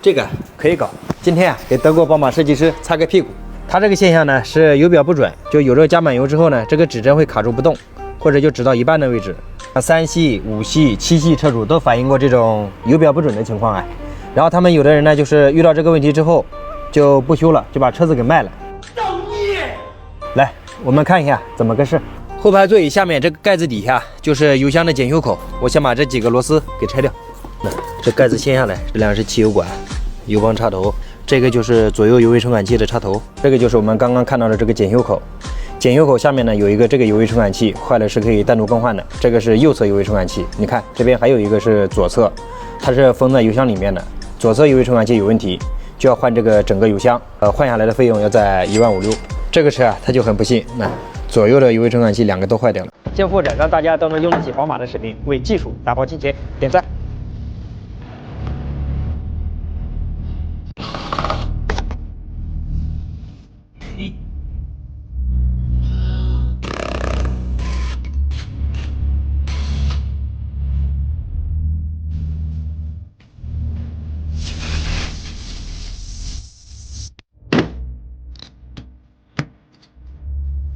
这个可以搞。今天啊，给德国宝马设计师擦个屁股。它这个现象呢是油表不准，就有时候加满油之后呢，这个指针会卡住不动，或者就指到一半的位置。3系、5系、7系车主都反映过这种油表不准的情况啊。然后他们有的人呢，就是遇到这个问题之后就不修了，就把车子给卖了。造孽！来，我们看一下怎么个事。后排座椅下面这个盖子底下就是油箱的检修口，我先把这几个螺丝给拆掉。那这盖子掀下来，这两个是汽油管、油泵插头，这个就是左右油位传感器的插头，这个就是我们刚刚看到的这个检修口。检修口下面呢有一个这个油位传感器，坏了是可以单独更换的。这个是右侧油位传感器，你看这边还有一个是左侧，它是封在油箱里面的。左侧油位传感器有问题，就要换这个整个油箱，换下来的费用要在1.56000。这个车啊，它就很不幸，那左右的油位传感器两个都坏掉了。先或者让大家都能用得起宝马的使命，为技术打包金钱，点赞。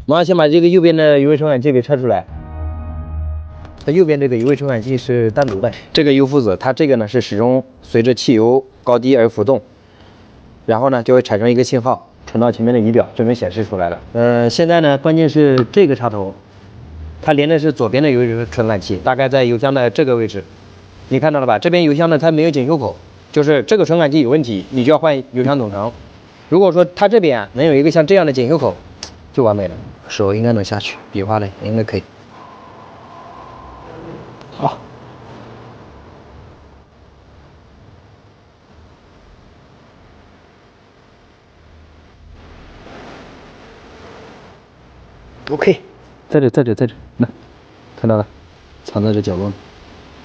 马上先把这个右边的油位传感器给拆出来。它右边这个油位传感器是单独的，这个油浮子它这个呢是始终随着汽油高低而浮动，然后呢就会产生一个信号传到前面的仪表，这边显示出来了。现在呢关键是这个插头，它连的是左边的油位传感器，大概在油箱的这个位置，你看到了吧？这边油箱呢它没有检修口，就是这个传感器有问题，你就要换油箱总成。如果说它这边啊能有一个像这样的检修口，就完美了。手应该能下去，比划嘞应该可以。好。OK， 在这，那看到了，藏在这角落呢。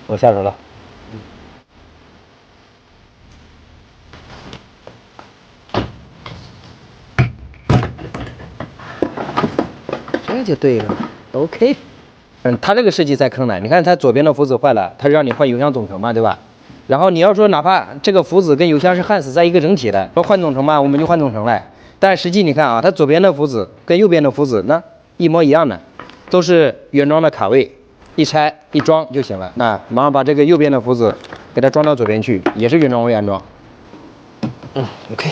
我下手了。这就对了 ，OK。它这个设计才坑呢。你看它左边的浮子坏了，它让你换油箱总成嘛，对吧？然后你要说哪怕这个浮子跟油箱是焊死在一个整体的，说换总成嘛，我们就换总成来。但实际你看啊，它左边的浮子跟右边的浮子那一模一样的，都是原装的卡位，一拆一装就行了。那马上把这个右边的浮子给它装到左边去，也是原装位安装。OK。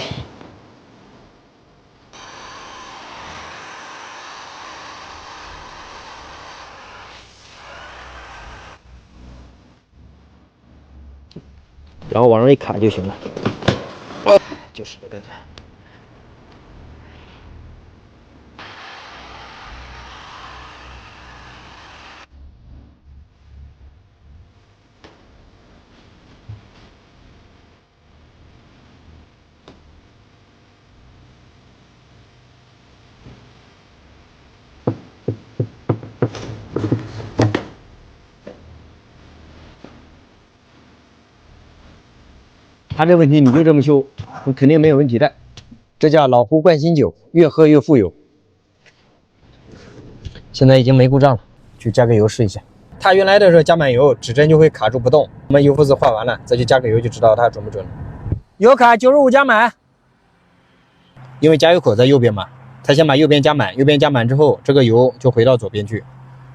然后往上一卡就行了，就是这个。他这问题你就这么修，肯定没有问题的。这叫老壶灌新酒，越喝越富有。现在已经没故障了，去加个油试一下。它原来的时候加满油，指针就会卡住不动。我们油浮子换完了，再去加个油就知道它准不准了。油卡95加满，因为加油口在右边嘛，它先把右边加满，右边加满之后，这个油就回到左边去，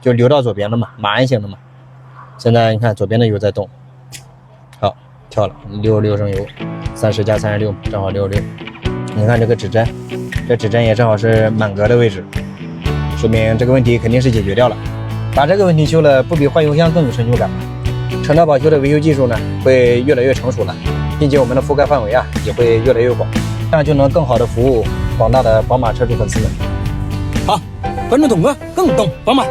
就流到左边了嘛，马鞍形的嘛。现在你看左边的油在动。好，跳了66升油，30加36正好66。你看这个指针，这指针也正好是满格的位置，说明这个问题肯定是解决掉了。把这个问题修了，不比换油箱更有成就感吗？诚德保修的维修技术呢，会越来越成熟了，并且我们的覆盖范围啊也会越来越广，这样就能更好的服务广大的宝马车主粉丝们。好，关注董哥，更懂宝马。